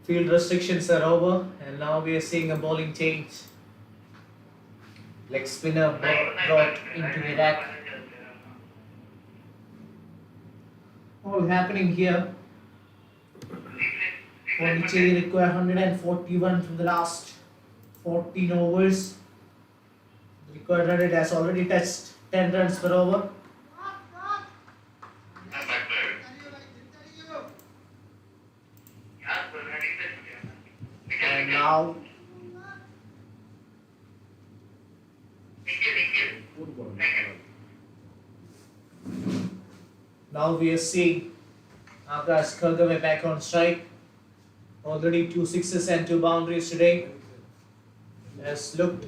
Field restrictions are over and now we are seeing a bowling change. Leg spinner brought into the attack. All happening here. Pondicherry require 141 from the last 14 overs. The required run rate has already touched 10 runs per over. And now we are seeing Akash Khargave back on strike. Already 2 sixes and 2 boundaries today. Has looked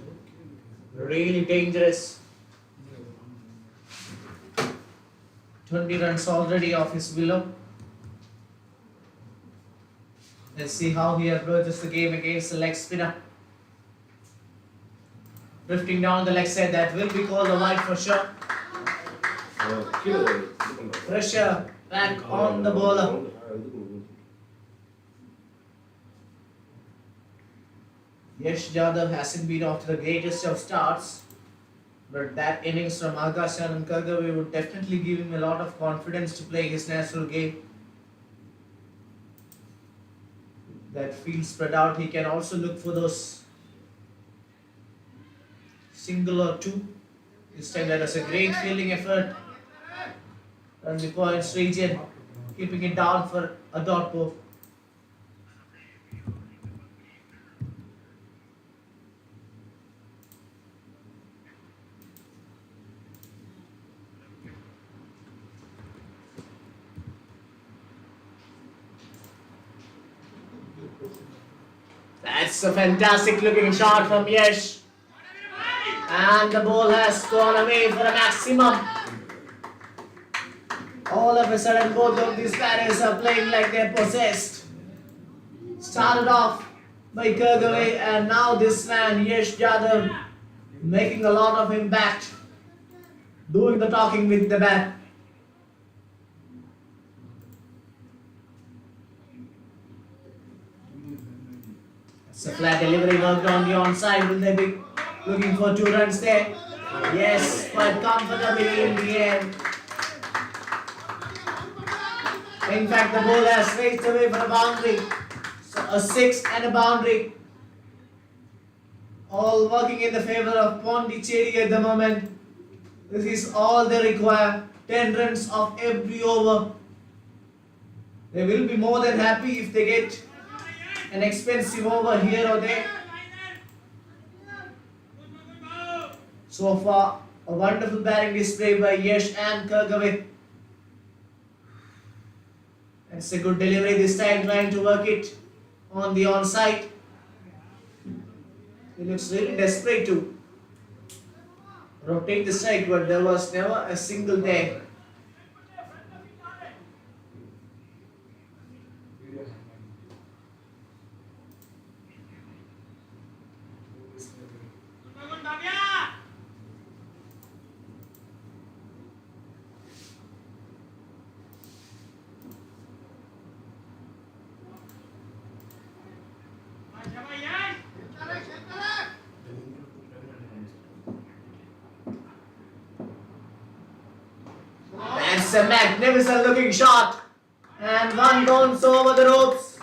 really dangerous. 20 runs already off his willow. Let's see how he approaches the game against the leg spinner. Drifting down the leg side, that will be called a wide for sure. Pressure back on the bowler. Yash Jadhav hasn't been off to the greatest of starts, but that innings from Akash and Khargave would definitely give him a lot of confidence to play his natural game. That field spread out, he can also look for those single or two. This time that was a great fielding effort from the points region, keeping it down for a dot ball. That's a fantastic looking shot from Yash. And the ball has gone away for a maximum. All of a sudden both of these batters are playing like they're possessed. Started off by Khargave and now this man Yash Jadhav making a lot of impact. Doing the talking with the bat. It's a flat delivery worked on the onside. Will they be looking for 2 runs there? Yes, quite comfortably in the end. In fact, the ball has raced away for a boundary. So a 6 and a boundary. All working in the favor of Pondicherry at the moment. This is all they require. 10 runs of every over. They will be more than happy if they get an expensive over here or there. So far, a wonderful batting display by Yash and Khargave. That's a good delivery this time, trying to work it on the onside. He looks really desperate to rotate the strike, but there was never a single there. That's a magnificent looking shot. And one bounce over the ropes.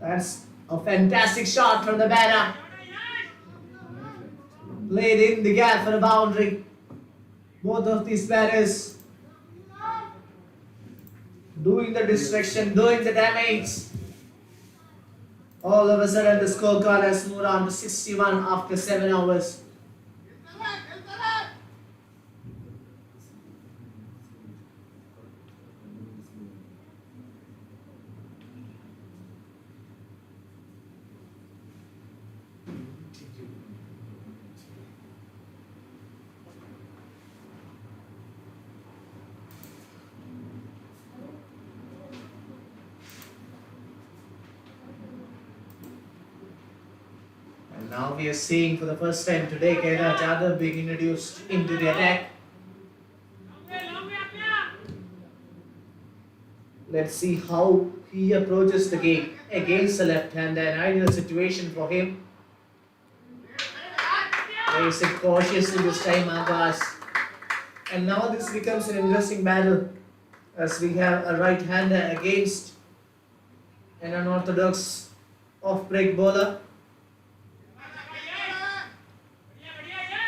That's a fantastic shot from the batter. Played in the gap for a boundary. Both of these batters doing the distraction, doing the damage. All of a sudden the scorecard has moved on to 61 after 7 hours. Now we are seeing for the first time today Yash Jadhav being introduced into the attack. Let's see how he approaches the game against the left hand. An ideal situation for him. Plays it cautiously this time, Abbas. And now this becomes an interesting battle as we have a right-hander against an unorthodox off-break bowler.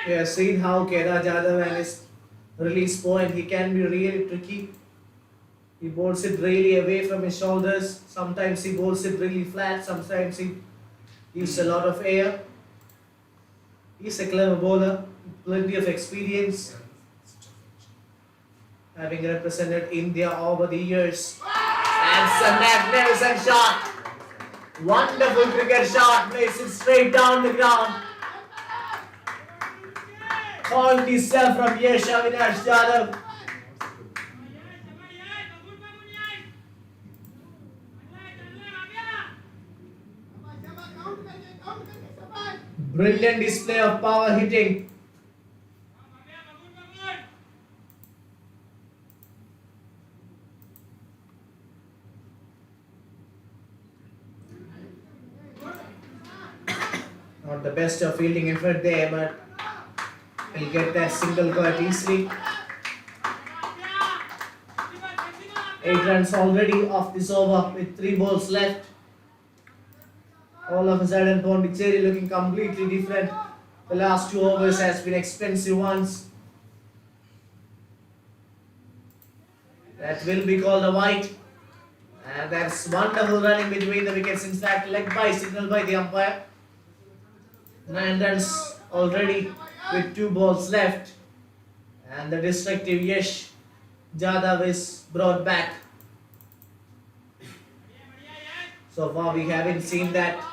We have seen how Kedar Jadhav and his release point, he can be really tricky. He bowls it really away from his shoulders. Sometimes he bowls it really flat. Sometimes he gives a lot of air. He's a clever bowler, plenty of experience, having represented India over the years. And it's a magnificent shot. Wonderful cricket shot. Plays it straight down the ground. Quality stuff from Yash Avinash Jadhav. Brilliant display of power hitting. Not the best of fielding effort there, but he'll get that single quite easily. 8 runs already off this over with 3 balls left. All of a sudden, Pondicherry looking completely different. The last 2 overs has been expensive ones. That will be called a wide. And that's wonderful running between the wickets. In fact, leg by signal by the umpire. 9 runs already with 2 balls left. And the destructive Yash Jadhav is brought back. So far we haven't seen that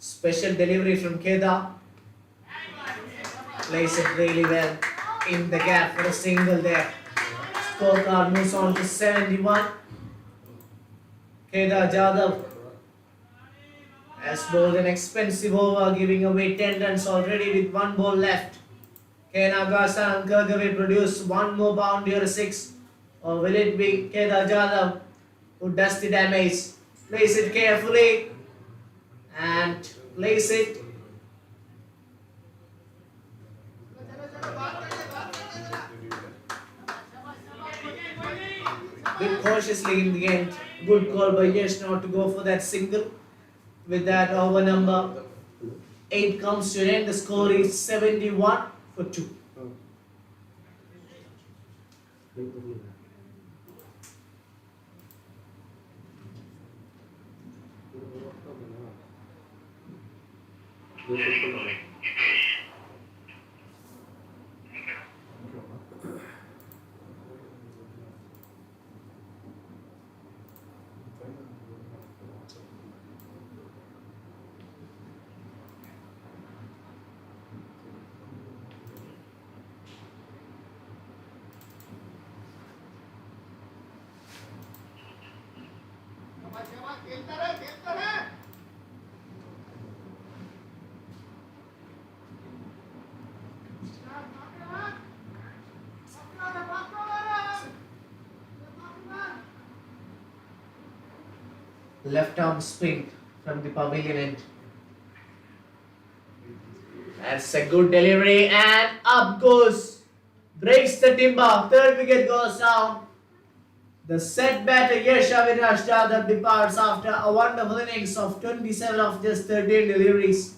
special delivery from Kedar. Plays it really well in the gap for a single there. Scorecard moves on to 71. Kedar Jadhav has bowled an expensive over, giving away 10 runs already with 1 ball left. Can Agasa and Kirkaway produce one more boundary or a 6? Or will it be Kedar Jadhav who does the damage? Plays it carefully and plays it bit cautiously in the end. Good call by Yash not to go for that single. With that, over number 8 comes to an end. The score is 71 for 2. Left arm spin from the pavilion end. That's a good delivery and up goes. Breaks the timber. 3rd wicket goes down. The set batter Yash Avinash Jadhav departs after a wonderful innings of 27 of just 13 deliveries.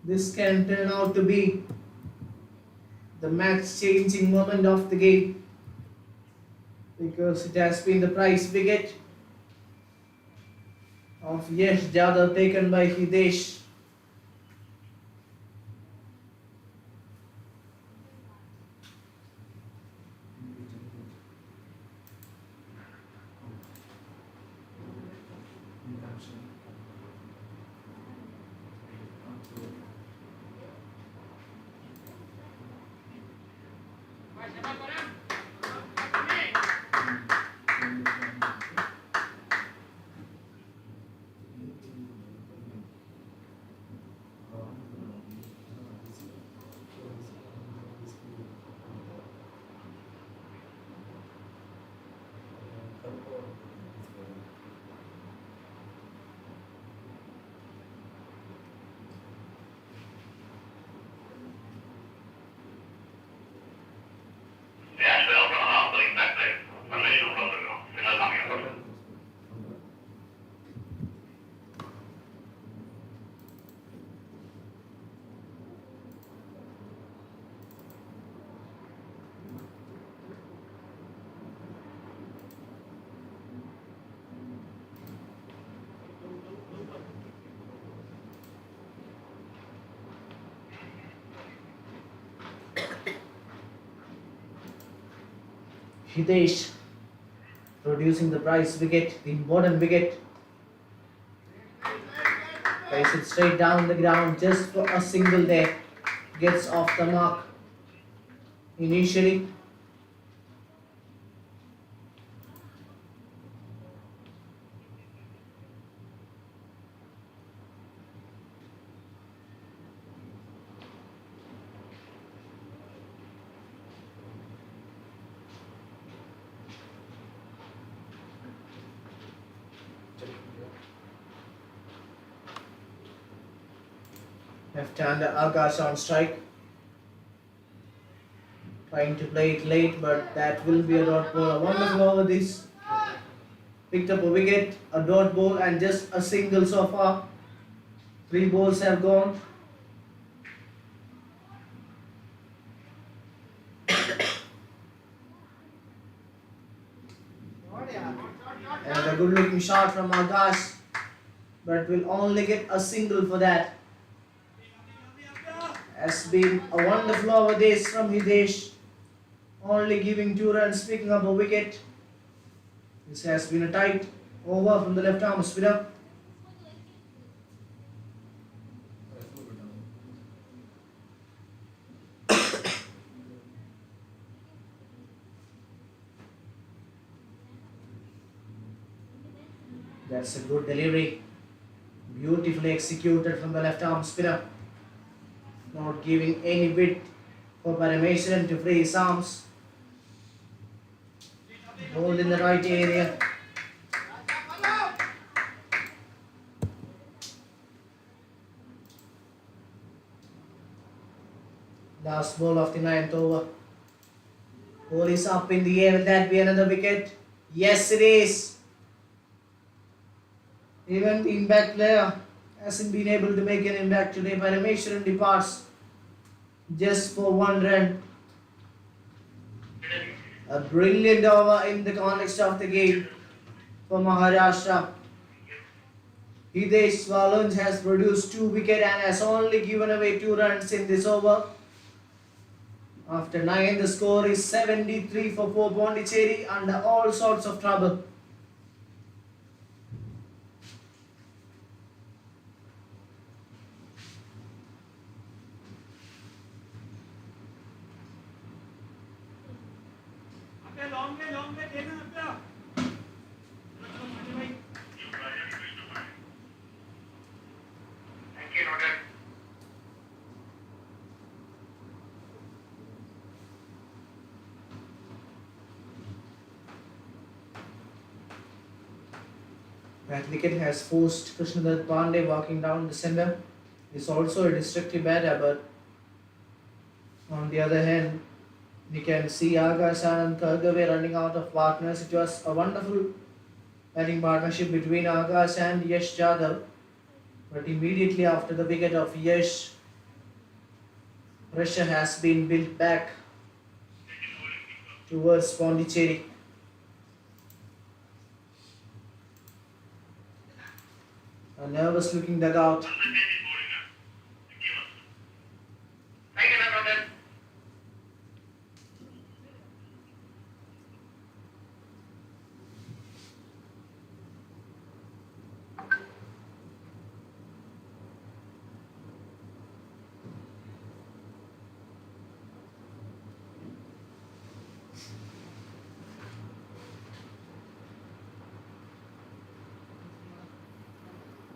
This can turn out to be the match-changing moment of the game, because it has been the prize wicket of Yash Jadhav taken by Hitesh. Hitesh producing the prize wicket, the important wicket. Plays it straight down the ground just for a single there. Gets off the mark initially. Left-hander Akash on strike. Trying to play it late, but that will be a dot ball. A wonderful over this. Picked up a wicket, a dot ball, and just a single so far. 3 balls have gone. And a good looking shot from Akash, but will only get a single for that. Has been a wonderful over this from Hitesh, only giving 2 runs, picking up a wicket. This has been a tight over from the left arm spinner. That's a good delivery, beautifully executed from the left arm spinner. Not giving any bit for Parameswaran to free his arms. Ball in the right area. Last ball of the 9th over. Ball is up in the air. Will that be another wicket? Yes, it is. Even the impact player hasn't been able to make an impact today. Parameswaran departs just for 1 run. A brilliant over in the context of the game for Maharashtra. Hitesh Walunj has produced 2 wickets and has only given away 2 runs in this over. After 9, the score is 73 for Pondicherry under all sorts of trouble. That wicket has forced Krishnadat Pandey walking down the centre. He's also a destructive batter, but on the other hand, we can see Akash and Kargave running out of partners. It was a wonderful batting partnership between Akash and Yash Jadhav. But immediately after the wicket of Yash, pressure has been built back towards Pondicherry. A nervous looking dugout.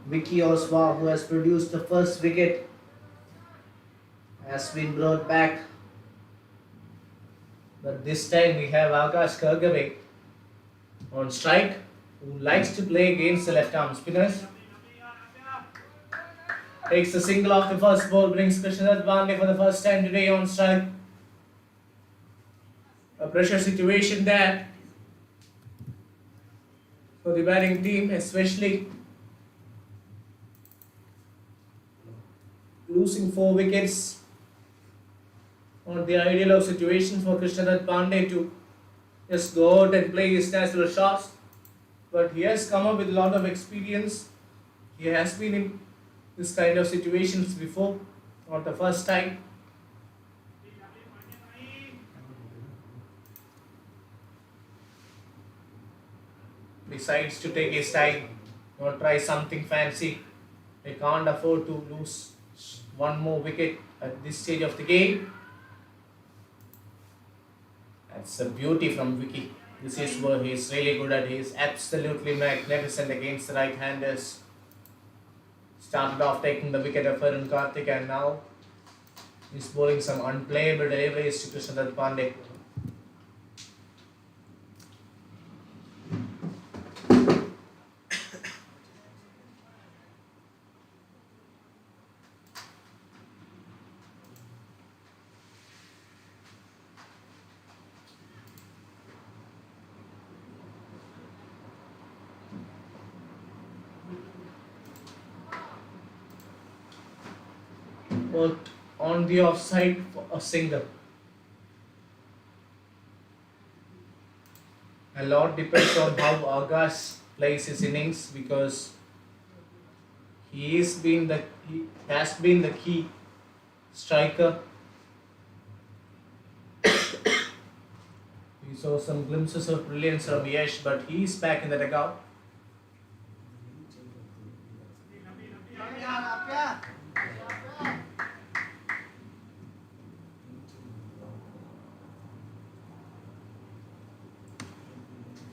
Vicky Oswald, who has produced the first wicket, has been brought back. But this time we have Akash Kargave on strike, who likes to play against the left arm spinners. Takes the single off the first ball, brings Krishnadat Pandey for the first time today on strike. A pressure situation there for the batting team, especially losing 4 wickets. Not the ideal of situation for Krishnadat Pandey to just go out and play his natural shots. But he has come up with a lot of experience. He has been in this kind of situations before, not the first time. decides to take his time, not try something fancy. They can't afford to lose one more wicket at this stage of the game. That's a beauty from Vicky. This is what he's really good at. He's absolutely magnificent against the right-handers. Started off taking the wicket of Farun Karthik and now he's bowling some unplayable deliveries to Krishna Pandey. But on the offside for a single. A lot depends on how Agas plays his innings because he has been the key striker. We saw some glimpses of brilliance from Yash, but he's back in the dugout.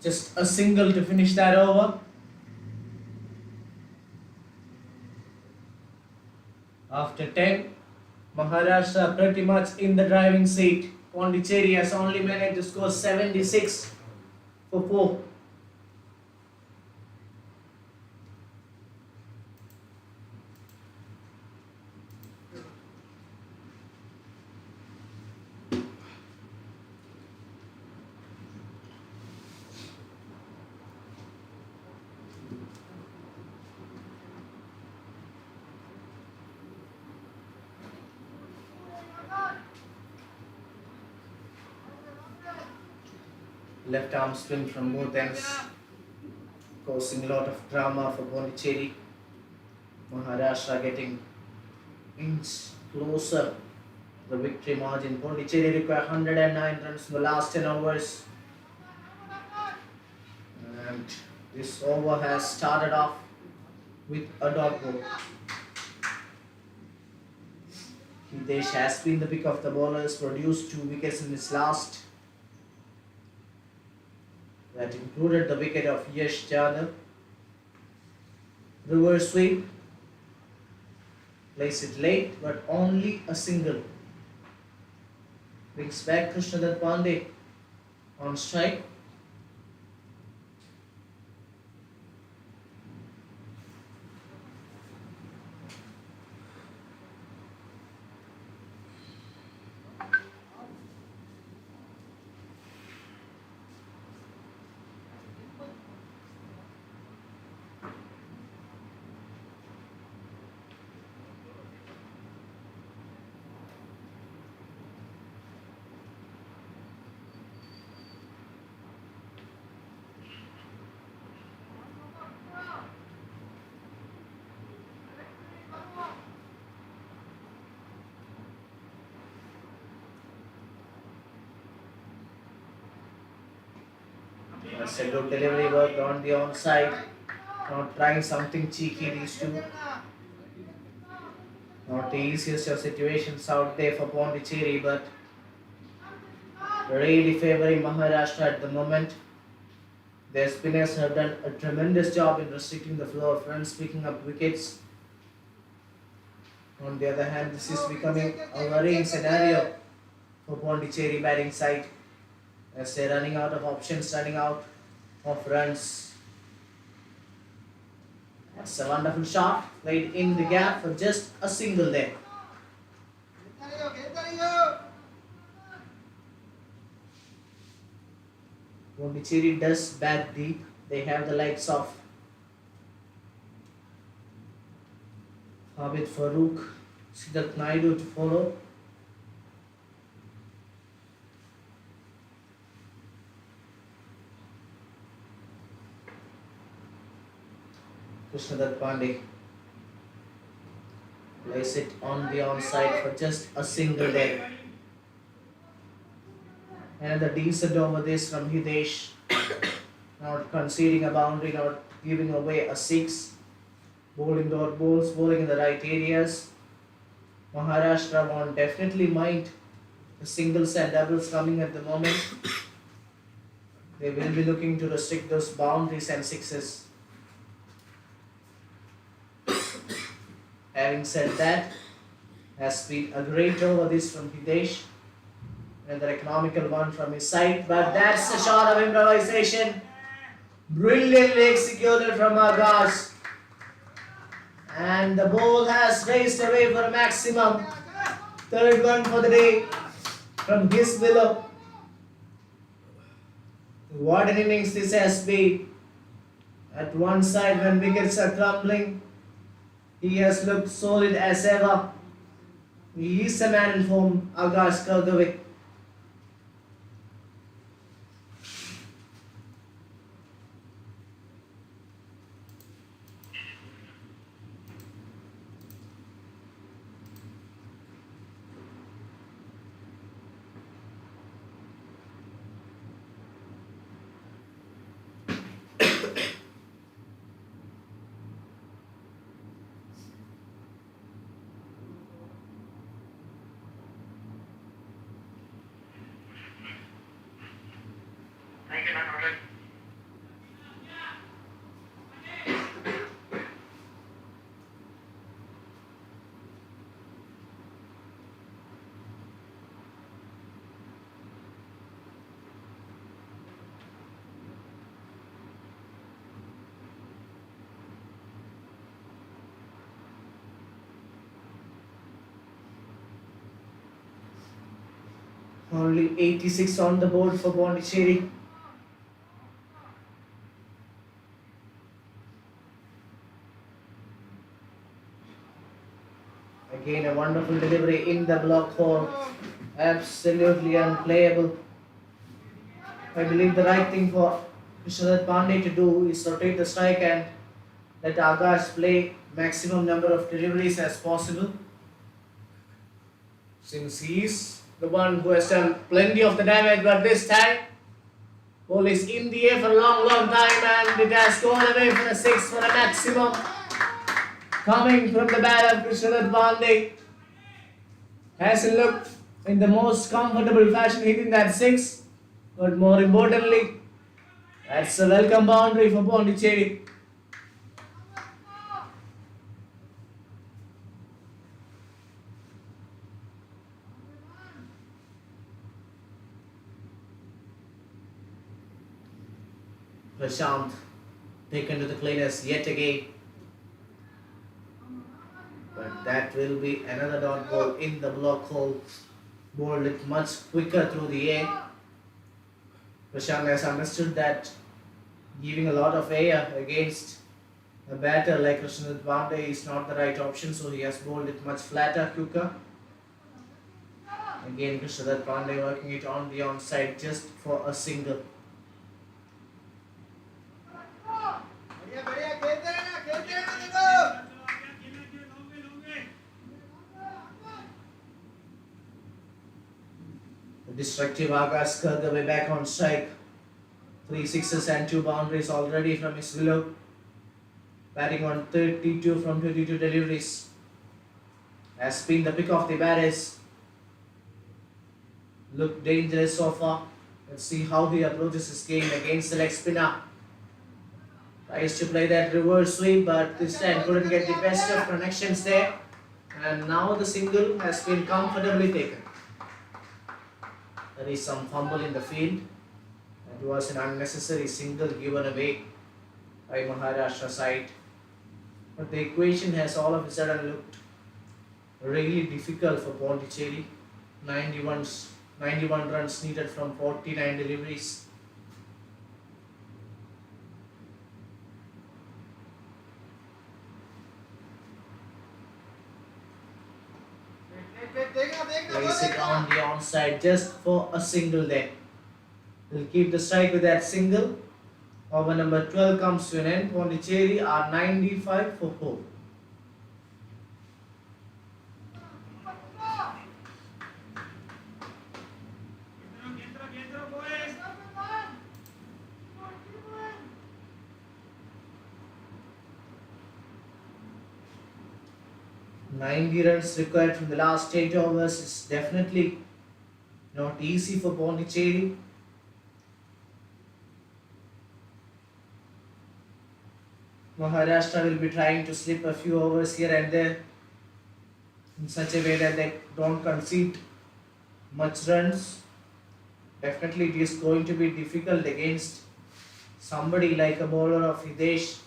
Just a single to finish that over. After 10, Maharashtra pretty much in the driving seat. Pondicherry has only managed to score 76 for 4. Left arm swing from both ends, causing a lot of drama for Pondicherry. Maharashtra getting inch closer to the victory margin. Pondicherry require 109 runs in the last 10 overs. And this over has started off with a dot ball. Hitesh has been the pick of the bowlers, produced 2 wickets in his last. That included the wicket of Yash Jadhav. Reverse sweep. Plays it late, but only a single. Brings back Krishna Pandey on strike. That's a good delivery work on the onside. Not trying something cheeky, these two. Not the easiest of situations out there for Pondicherry, but really favouring Maharashtra at the moment. Their spinners have done a tremendous job in restricting the flow of runs, picking up wickets. On the other hand, this is becoming a worrying scenario for Pondicherry batting side as they're running out of options, running out of runs. That's a wonderful shot, played in the gap for just a single there. Pondicherry does bat deep. They have the likes of Habib Farooq, Siddharth Naidu to follow. Krishna Pandey plays it on the onside for just a single there. And a decent over this from Hitesh. not conceding a boundary, not giving away a six, bowling dot balls, bowling in the right areas. Maharashtra won't definitely mind the singles and doubles coming at the moment. They will be looking to restrict those boundaries and sixes. Having said that, has been a great over this from Hitesh. Another economical one from his side, but that's a shot of improvisation. Brilliantly executed from Agas. And the ball has raced away for a maximum. Third one for the day from his willow. What an innings this has been. At one side when wickets are crumbling, he has looked solid as ever. He is a man in form, Agas Kargave. Only 86 on the board for Pondicherry. Again a wonderful delivery in the block hole. Absolutely unplayable. I believe the right thing for Krishnadat Pandey to do is rotate the strike and let Akash play maximum number of deliveries as possible. Since he is the one who has done plenty of the damage, but this time ball is in the air for a long time and it has gone away for a six for a maximum. Coming from the bat of Krishnadat Pandey. Hasn't looked in the most comfortable fashion hitting that six, but more importantly, that's a welcome boundary for Pondicherry. Prashant taken to the cleaners yet again. But that will be another dot ball in the block hole. Bowled it much quicker through the air. Prashant has understood that giving a lot of air against a batter like Krishnadat Pandey is not the right option, so he has bowled it much flatter, quicker. Again, Krishnadat Pandey working it on the onside just for a single. Destructive Akash Kargave back on strike. 3 sixes and 2 boundaries already from his willow. Batting on 32 from 22 deliveries. Has been the pick of the batters. Look dangerous so far. Let's see how he approaches his game against the leg spinner. Tries to play that reverse sweep, but this time couldn't get the best of connections there. And now the single has been comfortably taken. There is some fumble in the field. It was an unnecessary single given away by Maharashtra side. But the equation has all of a sudden looked really difficult for Pondicherry. 91 runs needed from 49 deliveries. Place it on the onside just for a single there. We'll keep the strike with that single. Over number 12 comes to an end. Pondicherry are 95 for 4. 90 runs required from the last 8 overs is definitely not easy for Pondicherry. Maharashtra will be trying to slip a few overs here and there in such a way that they don't concede much runs. Definitely, it is going to be difficult against somebody like a bowler of Hidesh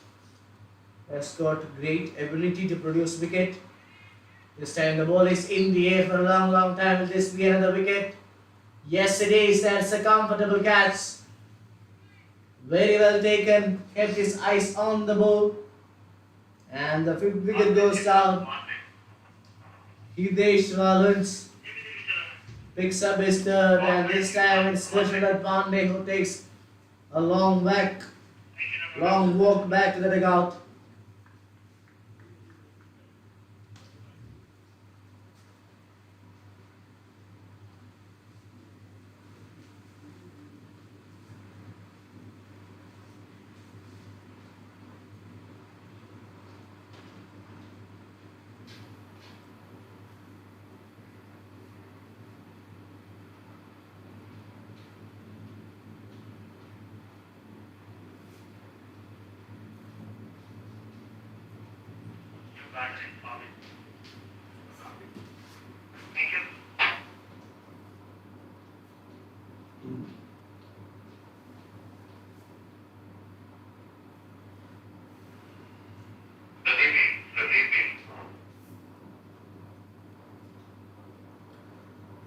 who has got great ability to produce wicket. This time the ball is in the air for a long time. Will this be another wicket? Yes, it is. That's a comfortable catch. Very well taken. Kept his eyes on the ball. And the fifth wicket goes down. Hidesh Valens picks up his third, and this time it's Krishnadat Pandey who takes a long walk back to the dugout.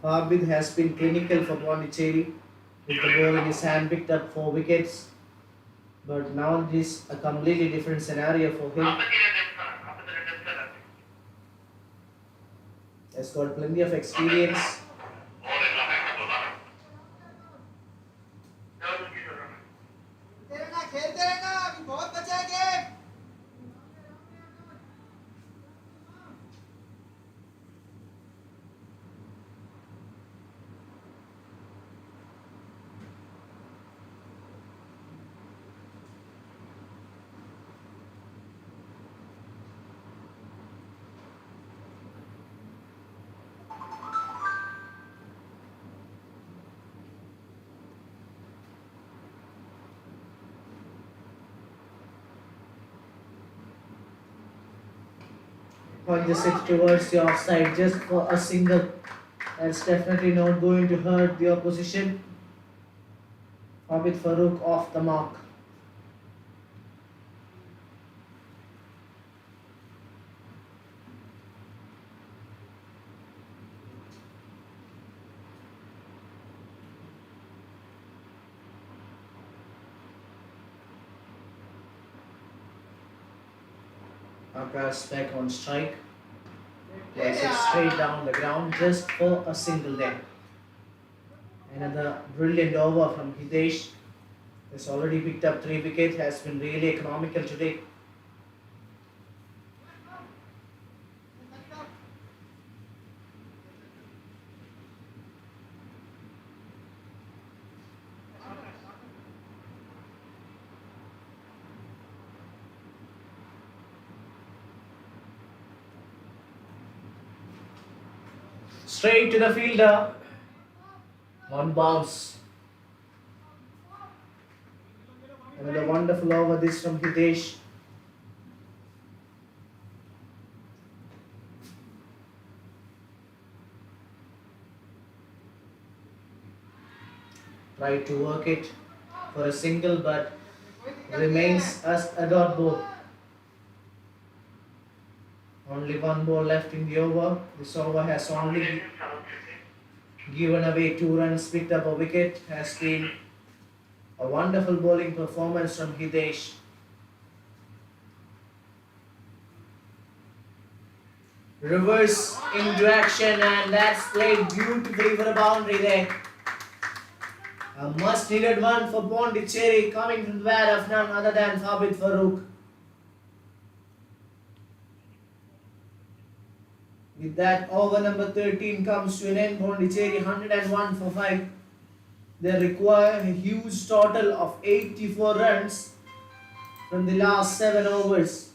Abid has been clinical for Pondicherry with the ball in his hand, picked up 4 wickets. But now it is a completely different scenario for him. Has got plenty of experience. Punches it towards the offside just for a single. That's definitely not going to hurt the opposition. Abid Farooq off the mark. Akash back on strike. Plays it straight down the ground just for a single there. Another brilliant over from Hidesh. Has already picked up 3 wickets. Has been really economical today. Straight to the fielder. One bounce. Another wonderful over this from Hidesh. Tried to work it for a single, but remains as a dot ball. Only 1 ball left in the over. This over has only given away 2 runs, picked up a wicket. Has been a wonderful bowling performance from Hidesh. Reverse into action, and that's played beautifully for a boundary there. A much needed one for Pondicherry, coming from the bat of none other than Abid Farooq. With that, over number 13 comes to an end. Pondicherry 101 for 5. They require a huge total of 84 runs from the last 7 overs.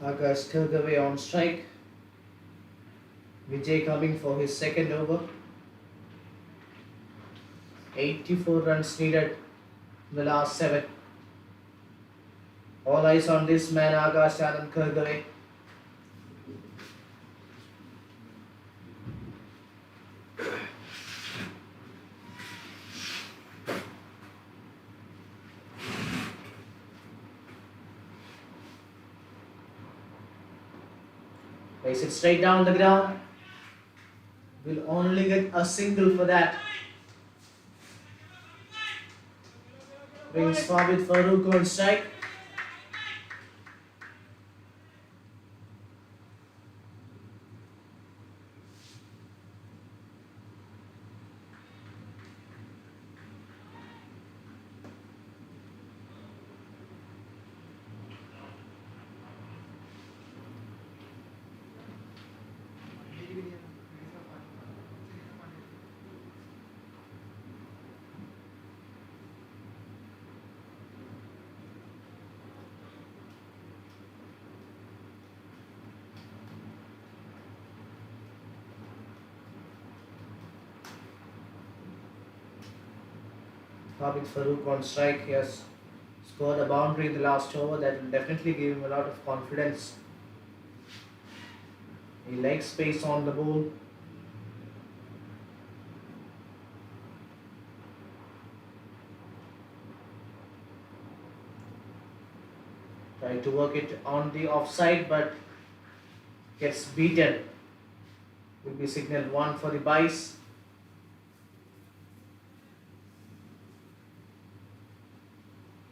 Akash Kirkaway on strike. Vijay coming for his second over. 84 runs needed in the last 7. All eyes on this man, Akash Anand Kirkaway. Plays it straight down the ground. Will only get a single for that. Brings Fabid Farooq on strike. Fabid Farooq on strike. He has scored a boundary in the last over that will definitely give him a lot of confidence. He likes space on the ball. Try to work it on the offside but gets beaten. Will be signaled 1 for the byes.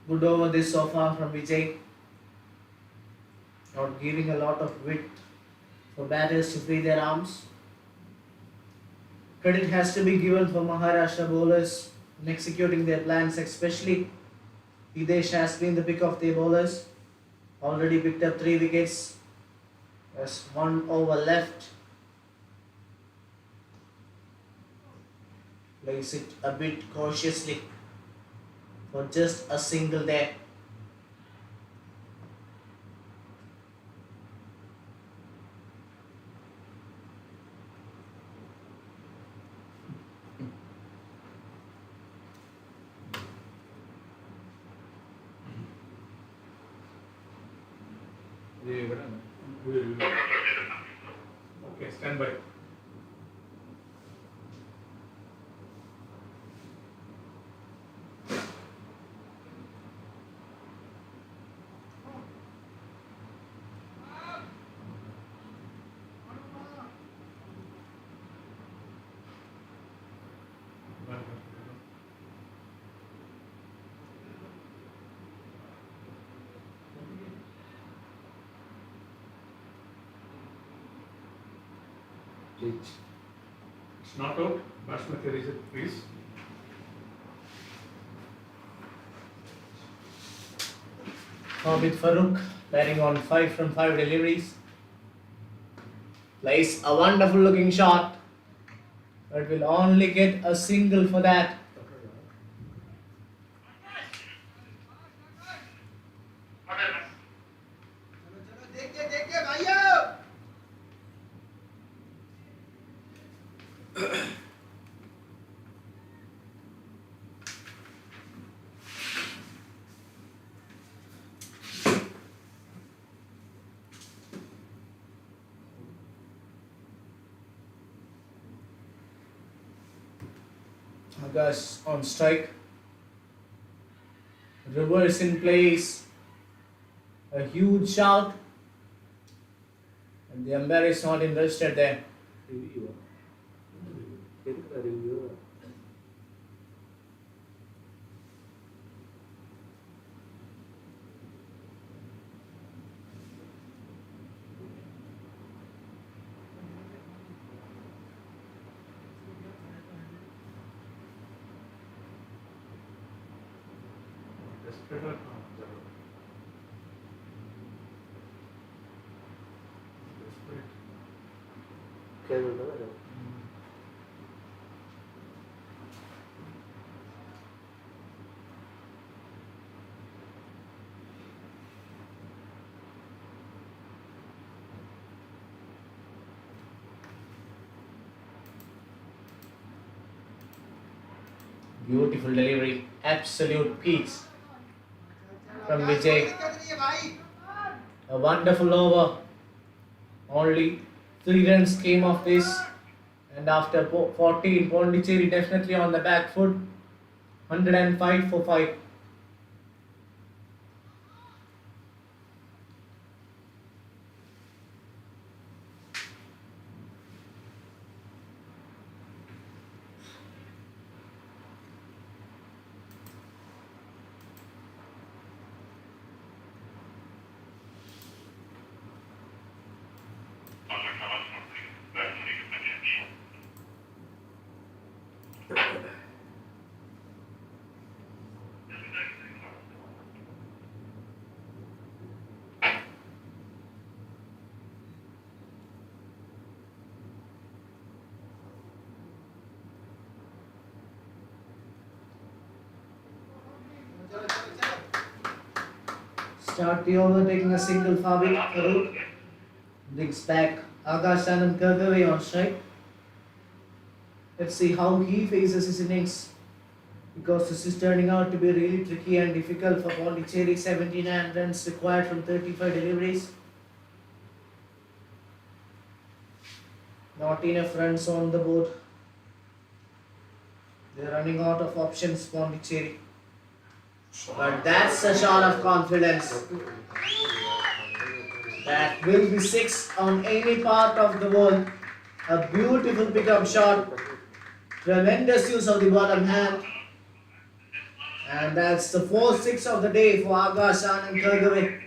Good over this so far from Vijay. Not giving a lot of width for batters to free their arms. Credit has to be given for Maharashtra bowlers in executing their plans, especially Hidesh has been the pick of the bowlers. Already picked up 3 wickets. There's 1 over left. Plays it a bit cautiously for just a single there. Okay, stand by. It's not out. Batsman carries it, please. Fabid Farooq batting on 5 from 5 deliveries. Plays a wonderful looking shot, but will only get a single for that. Agas on strike. Reverse in place. A huge shout. And the umpire is not interested there. Desperate. Beautiful delivery, absolute peace from Vijay. A wonderful over. Only 3 runs came of this, and after 14, Pondicherry definitely on the back foot. 105 for 5. Start the over, taking a single Fabit. Karut brings back Akash Anand Kirkaway on strike. Let's see how he faces his innings, because this is turning out to be really tricky and difficult for Pondicherry. 79 runs required from 35 deliveries. Not enough runs on the board. They're running out of options, Pondicherry. But that's a shot of confidence. That will be 6 on any part of the world. A beautiful pickup shot. Tremendous use of the bottom hand. And that's the 4-6 of the day for Akash Anand Kirkaway.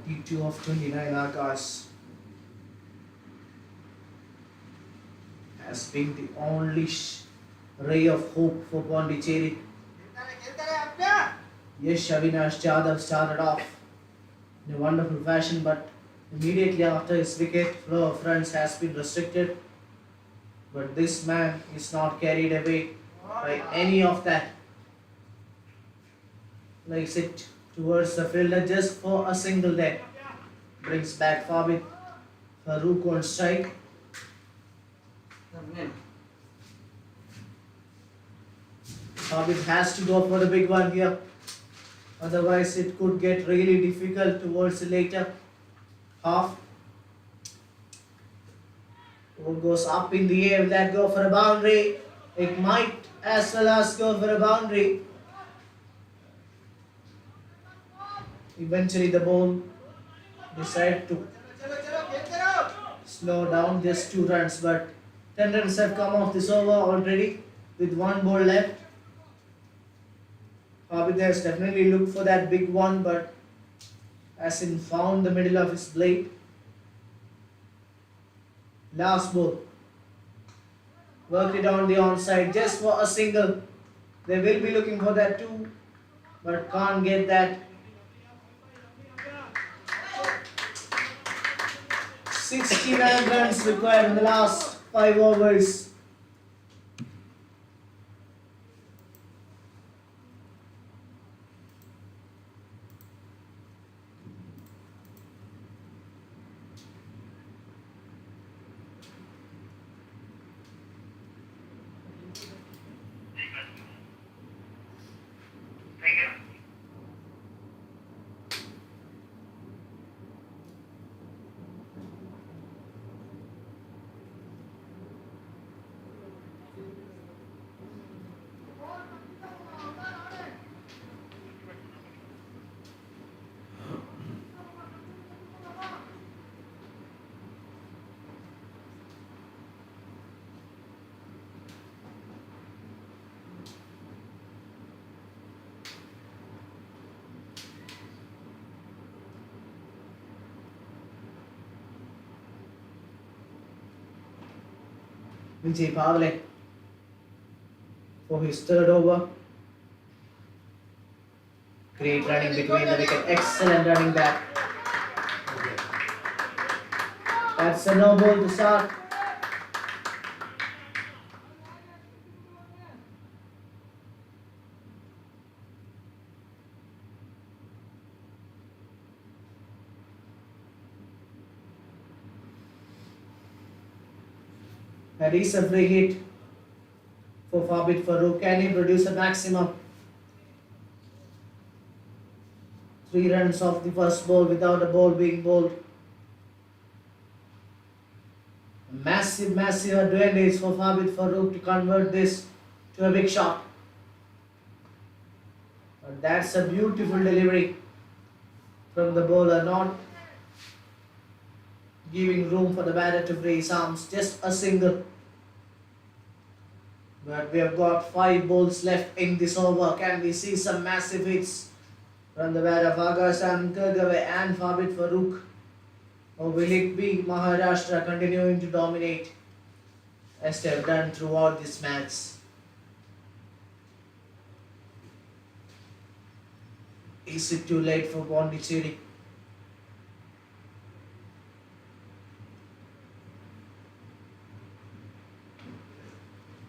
T2 of 29, Akash has been the only ray of hope for Pondicherry. Yes, Avinash Jadhav started off in a wonderful fashion, but immediately after his wicket, flow of runs has been restricted. But this man is not carried away by any of that. Likes it towards the fielder just for a single there. Brings back Fabit. Farouk on strike. Fabit has to go for the big one here. Otherwise it could get really difficult towards the later half. Ball goes up in the air. Will that go for a boundary? It might as well as go for a boundary. Eventually the ball decided to slow down, just 2 runs, but 10 runs have come off this over already with 1 ball left. Fabit has definitely looked for that big one, but hasn't found the middle of his blade. Last ball. Worked it on the onside just for a single. They will be looking for that too, but can't get that. 69 runs required in the last 5 overs. Vijay Pavle for his third over. Great running between the wicket. Excellent running back. That's a no ball to start. That is a free hit for Fabit Farooq. Can he produce a maximum? 3 runs off the first ball without a ball being bowled. Massive advantage for Fabit Farooq to convert this to a big shot. But that's a beautiful delivery from the bowler, not giving room for the batter to free his arms. Just a single. But we have got 5 balls left in this over. Can we see some massive hits from the batter of Akash Kirgave and Fabit Farooq? Or will it be Maharashtra continuing to dominate as they have done throughout this match? Is it too late for Pondicherry?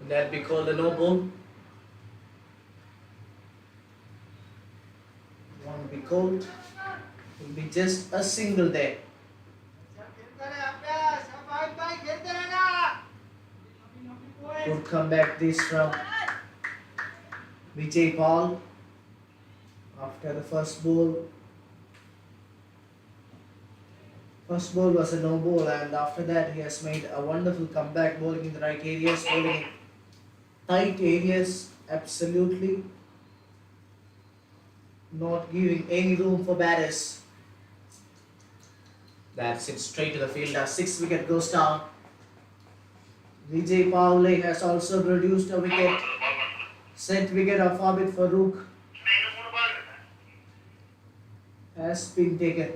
Will that be called a no ball? Won't be called. Will be just a single there. Good comeback this from Vijay Paul after the first ball. First ball was a no ball, and after that he has made a wonderful comeback, bowling in the right areas, bowling in tight areas, absolutely not giving any room for batters. That's it, straight to the fielder. 6 wicket goes down. Vijay Pavle has also produced a wicket. Set wicket of Fabit Farooq has been taken.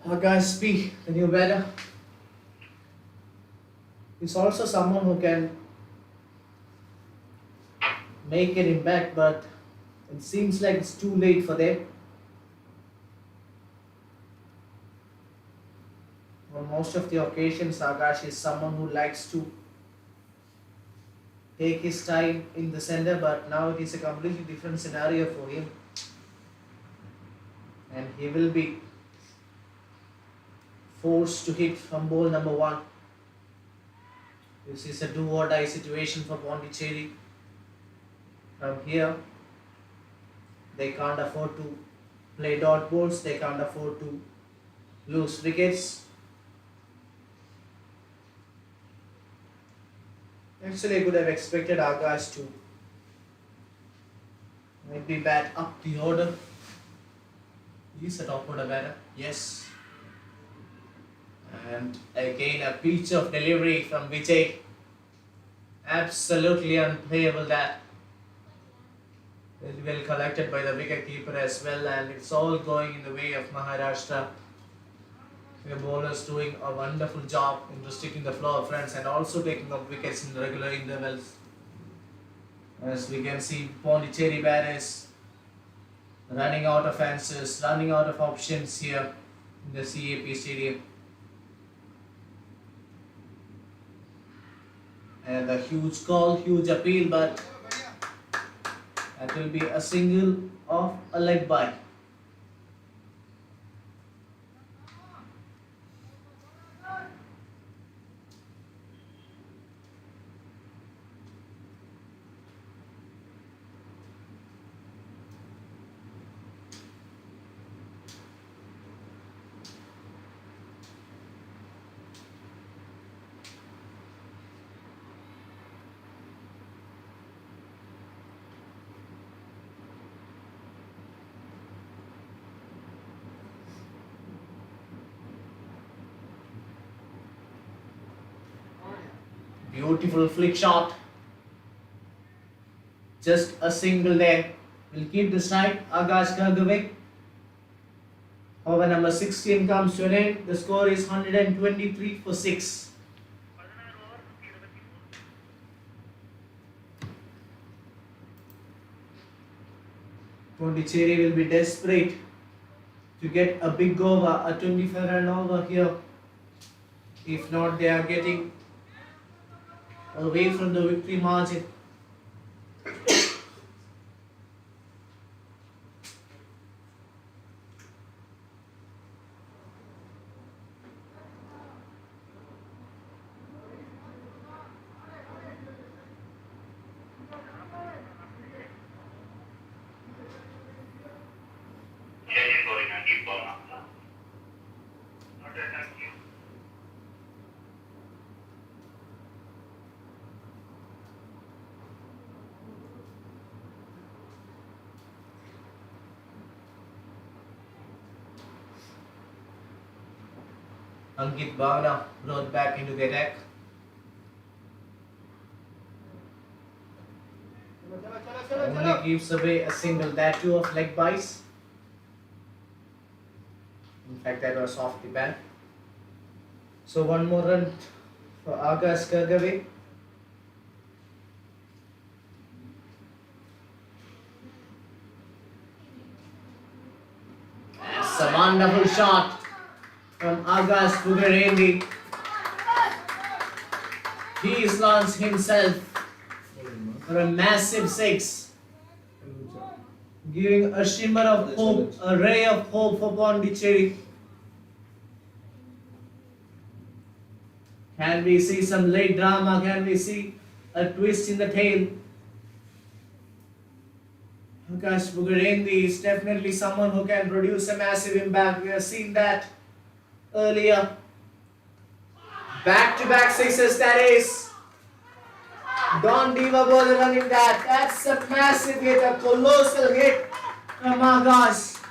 Akash P, the new batter, is also someone who can make an impact, but it seems like it's too late for them. On most of the occasions, Akash is someone who likes to take his time in the center, but now it is a completely different scenario for him. And he will be forced to hit from ball number 1. This is a do or die situation for Pondicherry. From here, they can't afford to play dot balls, they can't afford to lose wickets. Actually, I could have expected Akash to maybe bat up the order. He's a top order batter, yes. And again a pitch of delivery from Vijay. Absolutely unplayable that. Very well collected by the wicket keeper as well, and it's all going in the way of Maharashtra. The bowlers doing a wonderful job in restricting the flow of runs and also taking up wickets in regular intervals. As we can see, Pondicherry batters running out of answers, running out of options here in the CAP stadium. And a huge call, huge appeal, but that will be a single of a leg by. Beautiful flick shot. Just a single there. Will keep the strike. Akash Khargave. Over number 16 comes to an end. The score is 123 for 6. Pondicherry will be desperate to get a big over, a 25 run over here. If not, they are getting away from the victory margin. Ankit Bhavna brought back into the attack. Only gives away a single, that too of leg bites. In fact, that was off the bat. So one more run for Akash Khargave. That's a wonderful shot from Akash Pugarendi. He is launched himself for a massive 6, giving a shimmer of hope, a ray of hope for Pondicherry. Can we see some late drama? Can we see a twist in the tail? Akash Pugarendi is definitely someone who can produce a massive impact. We have seen that earlier. Back-to-back sixes, that is. Don Diva Bowler running that. That's a massive hit, a colossal hit from Akash.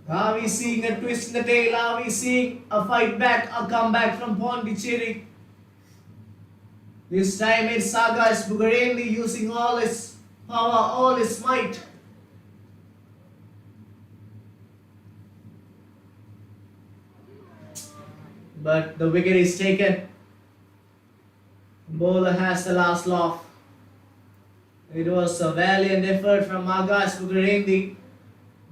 Are we seeing a twist in the tail? Are we seeing a fight back, a comeback from Pondicherry? This time it's Akash Pugarendi using all his power, all his might. But the wicket is taken. Bowler has the last laugh. It was a valiant effort from Akash Pugarendi,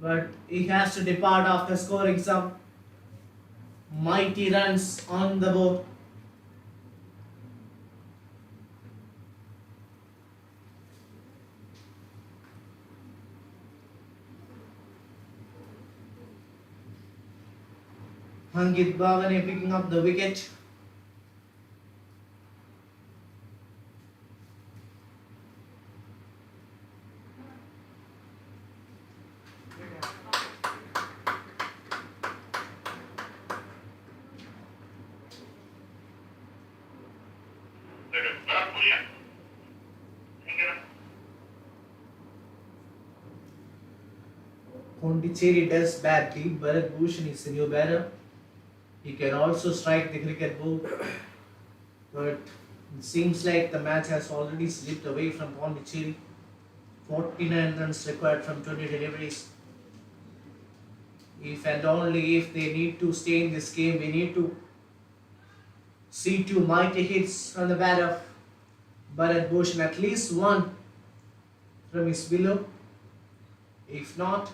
but he has to depart after scoring some mighty runs on the board. Ankit Bhavane picking up the wicket. Pondicherry does badly. Bharat Bhushan is the new batter. He can also strike the cricket ball, but it seems like the match has already slipped away from Pondicherry. 49 runs required from 20 deliveries. If and only if they need to stay in this game, we need to see 2 mighty hits from the bat of Bharat Bhushan, at least one from his below. If not,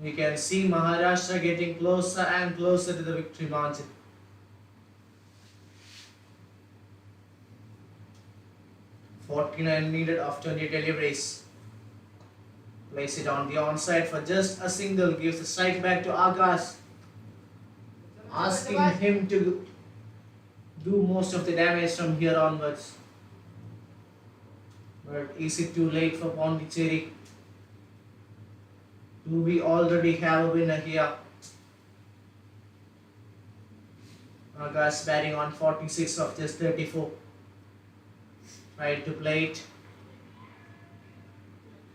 we can see Maharashtra getting closer and closer to the victory margin. .49 needed of 20 deliveries. Place it on the onside for just a single. Gives the strike back to Akash, asking him to do most of the damage from here onwards. But is it too late for Pondicherry? Do we already have a winner here? Akash batting on 46 of just 34. Tried to play it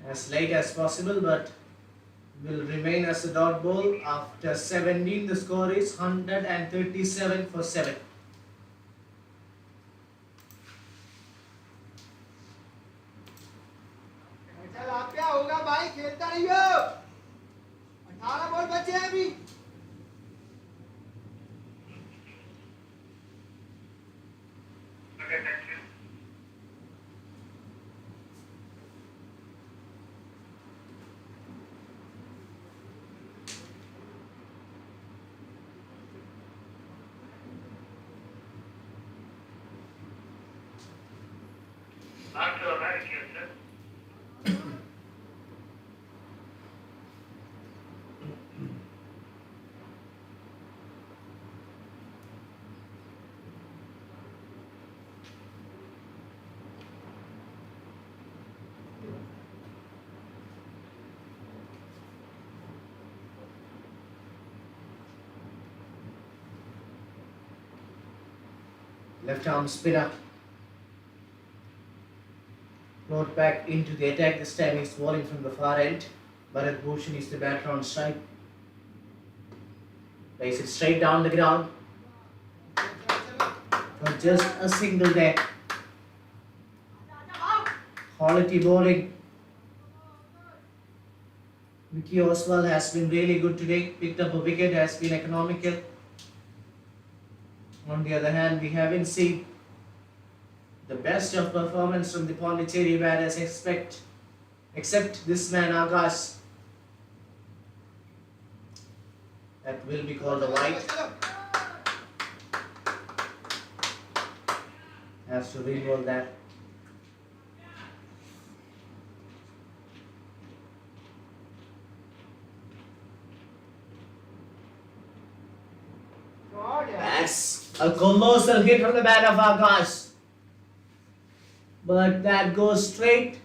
as late as possible, but will remain as a dot ball. After 17, the score is 137 for 7. चल आप क्या होगा भाई, खेलता रहियो। 18 ball बचे हैं अभी। Left arm spinner. Brought back into the attack. This time he's bowling from the far end. Bharat Bhushan is the batter on strike. Plays it straight down the ground. For just a single there. Quality bowling. Vicky Oswald has been really good today. Picked up a wicket, has been economical. On the other hand, we haven't seen the best of performance from the Pondicherry batters except this man Akash. That will be called a wide. Has to re-roll that. That's a colossal hit from the bat of Akash. But that goes straight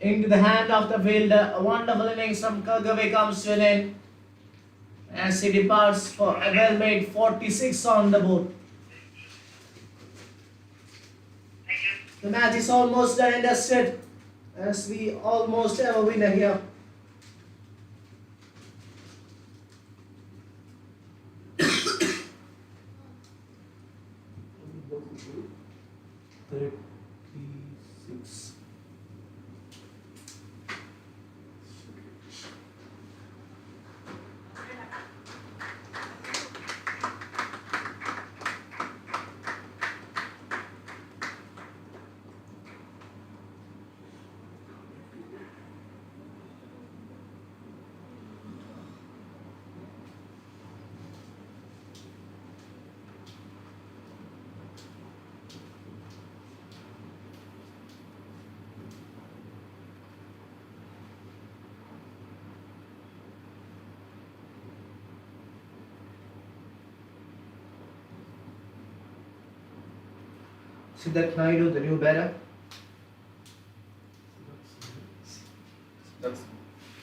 into the hand of the fielder. A wonderful innings from Kagaway comes to an end as he departs for a well-made 46 on the board. The match is almost done and dusted as we almost have a winner here. Six. Siddharth Naidu, the new batter.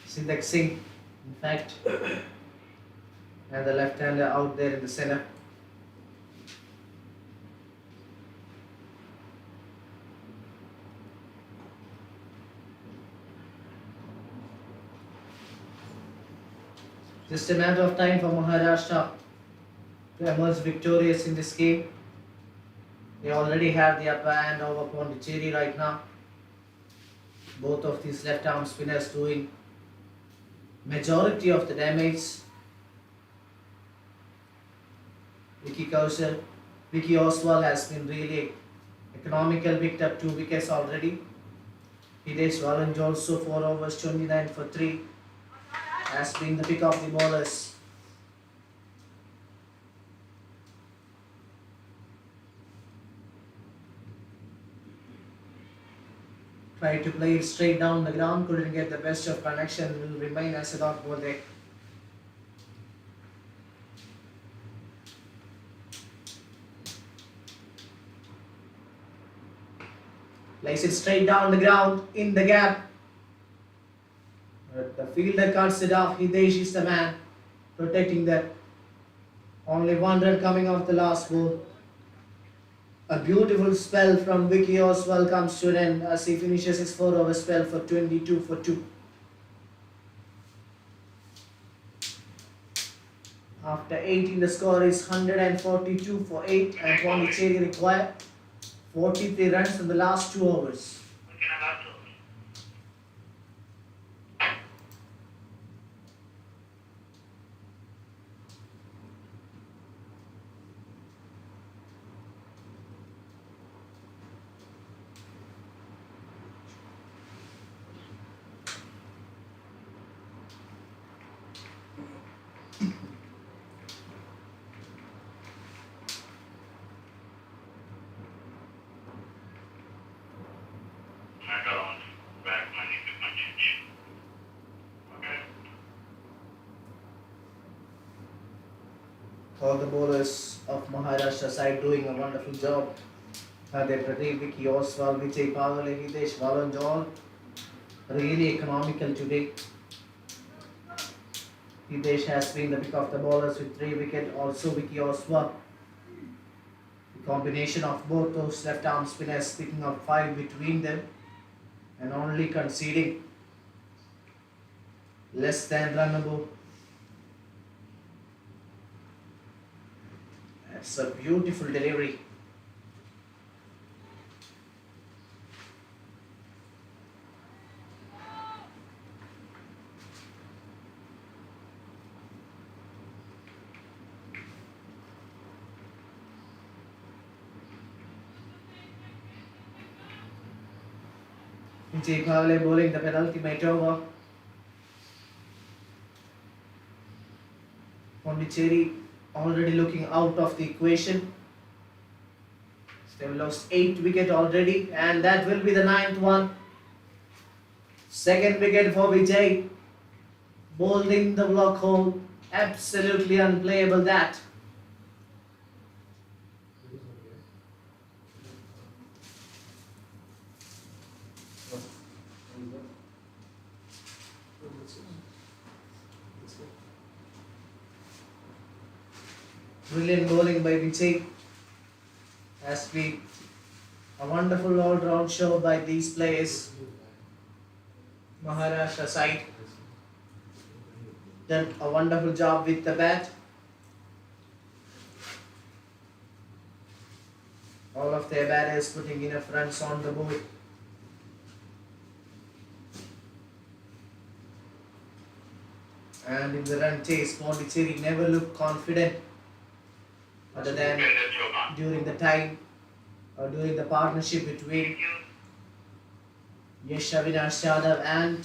Siddharth Singh, in fact. And the left-hander out there in the center. Just a matter of time for Maharashtra to emerge victorious in this game. They already have the upper hand over Pondicherry right now. Both of these left-arm spinners doing majority of the damage. Vicky Oswald has been really economical, picked up 2 wickets already. Hidesh Valanj also 4 overs, 29 for 3. Has been the pick of the bowlers. Tried to play it straight down the ground, couldn't get the best of connection, will remain as a dot ball there. Plays it straight down the ground, in the gap. But the fielder cuts it off. Hidesh is the man protecting that. Only 1 run coming off the last ball. A beautiful spell from Vicky Oswald comes to an end as he finishes his 4 over spell for 22 for 2. After 18, the score is 142 for 8, and Pondicherry require 43 runs in the last 2 overs. All the bowlers of Maharashtra side doing a wonderful job. They Pradeep, Vicky, Oswal, Vijay, Pavale, Hitesh, Valon, all really economical today. Hitesh has been the pick of the bowlers with 3 wickets. Also Vicky Oswal. The combination of both those left arm spinners picking up 5 between them and only conceding less than runnable. That's a beautiful delivery. Vijay Pavale bowling the penultimate over. Pondicherry already looking out of the equation. They've lost 8 wickets already, and that will be the 9th one. Second wicket for Vijay. Bowled in the block hole. Absolutely unplayable that. Brilliant bowling by Vijay. Has been a wonderful all-round show by these players. Maharashtra side done a wonderful job with the bat. All of their batters putting enough runs on the board. And in the run chase, Pondicherry never looked confident other than during the time or during the partnership between Yash Avinash Yadav and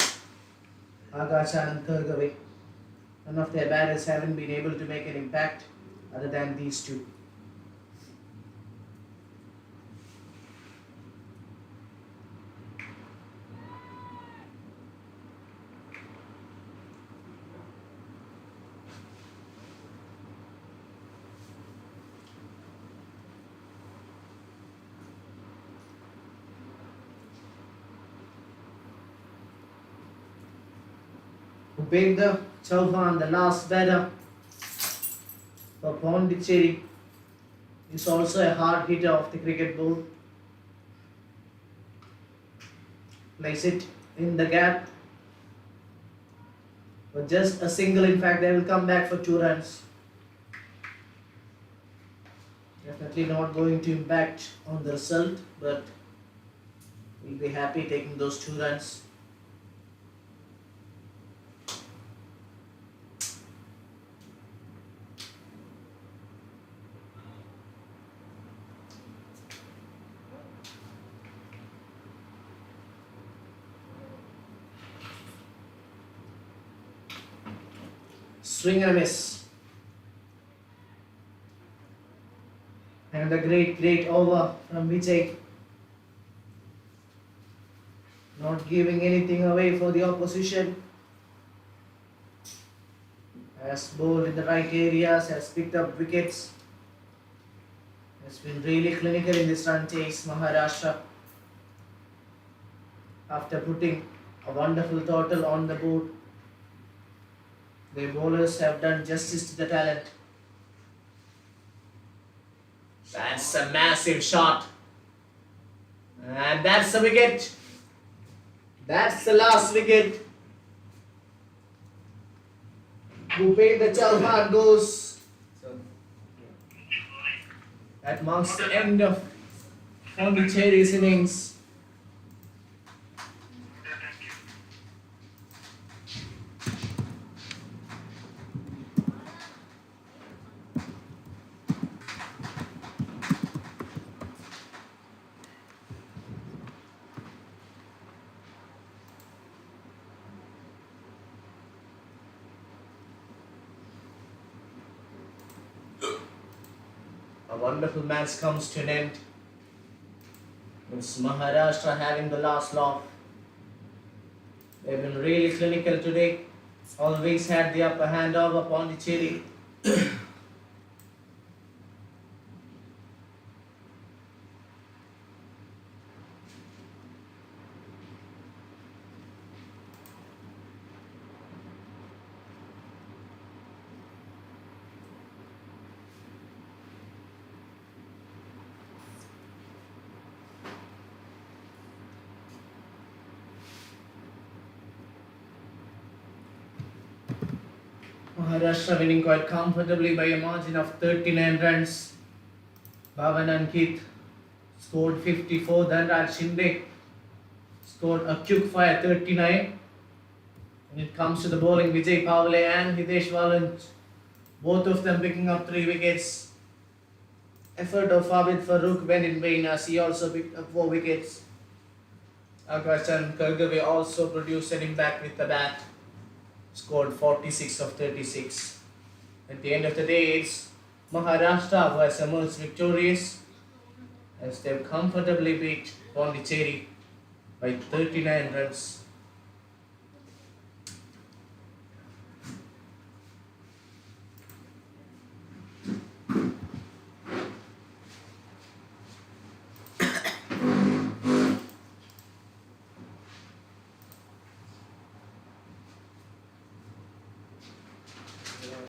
Agachanand Thurgave. None of their batters haven't been able to make an impact other than these two. Upendra Chauhan, the last batter for Pondicherry, is also a hard hitter of the cricket ball. Place it in the gap. But just a single, in fact, they will come back for 2 runs. Definitely not going to impact on the result, but we'll be happy taking those 2 runs. Swing and a miss. And a great over from Vijay. Not giving anything away for the opposition. Has bowled in the right areas, has picked up wickets. Has been really clinical in this run chase, Maharashtra. After putting a wonderful total on the board, the bowlers have done justice to the talent. That's a massive shot. And that's the wicket. That's the last wicket. Upendra Chauhan goes That marks the end of Pondicherry's innings. A wonderful match comes to an end. It's Maharashtra having the last laugh. They've been really clinical today. Always had the upper hand over Pondicherry. Maharashtra winning quite comfortably by a margin of 39 runs. Bhavan Ankit scored 54, Dhanraj Shinde scored a quick fire 39. When it comes to the bowling, Vijay Pavle and Hitesh Valant, both of them picking up 3 wickets. Effort of Abid Farooq went in vain as he also picked up 4 wickets. Akash Kargave also produced an impact with the bat. Scored 46 of 36. At the end of the day, it's Maharashtra who has emerged victorious as they've comfortably beat Pondicherry by 39 runs.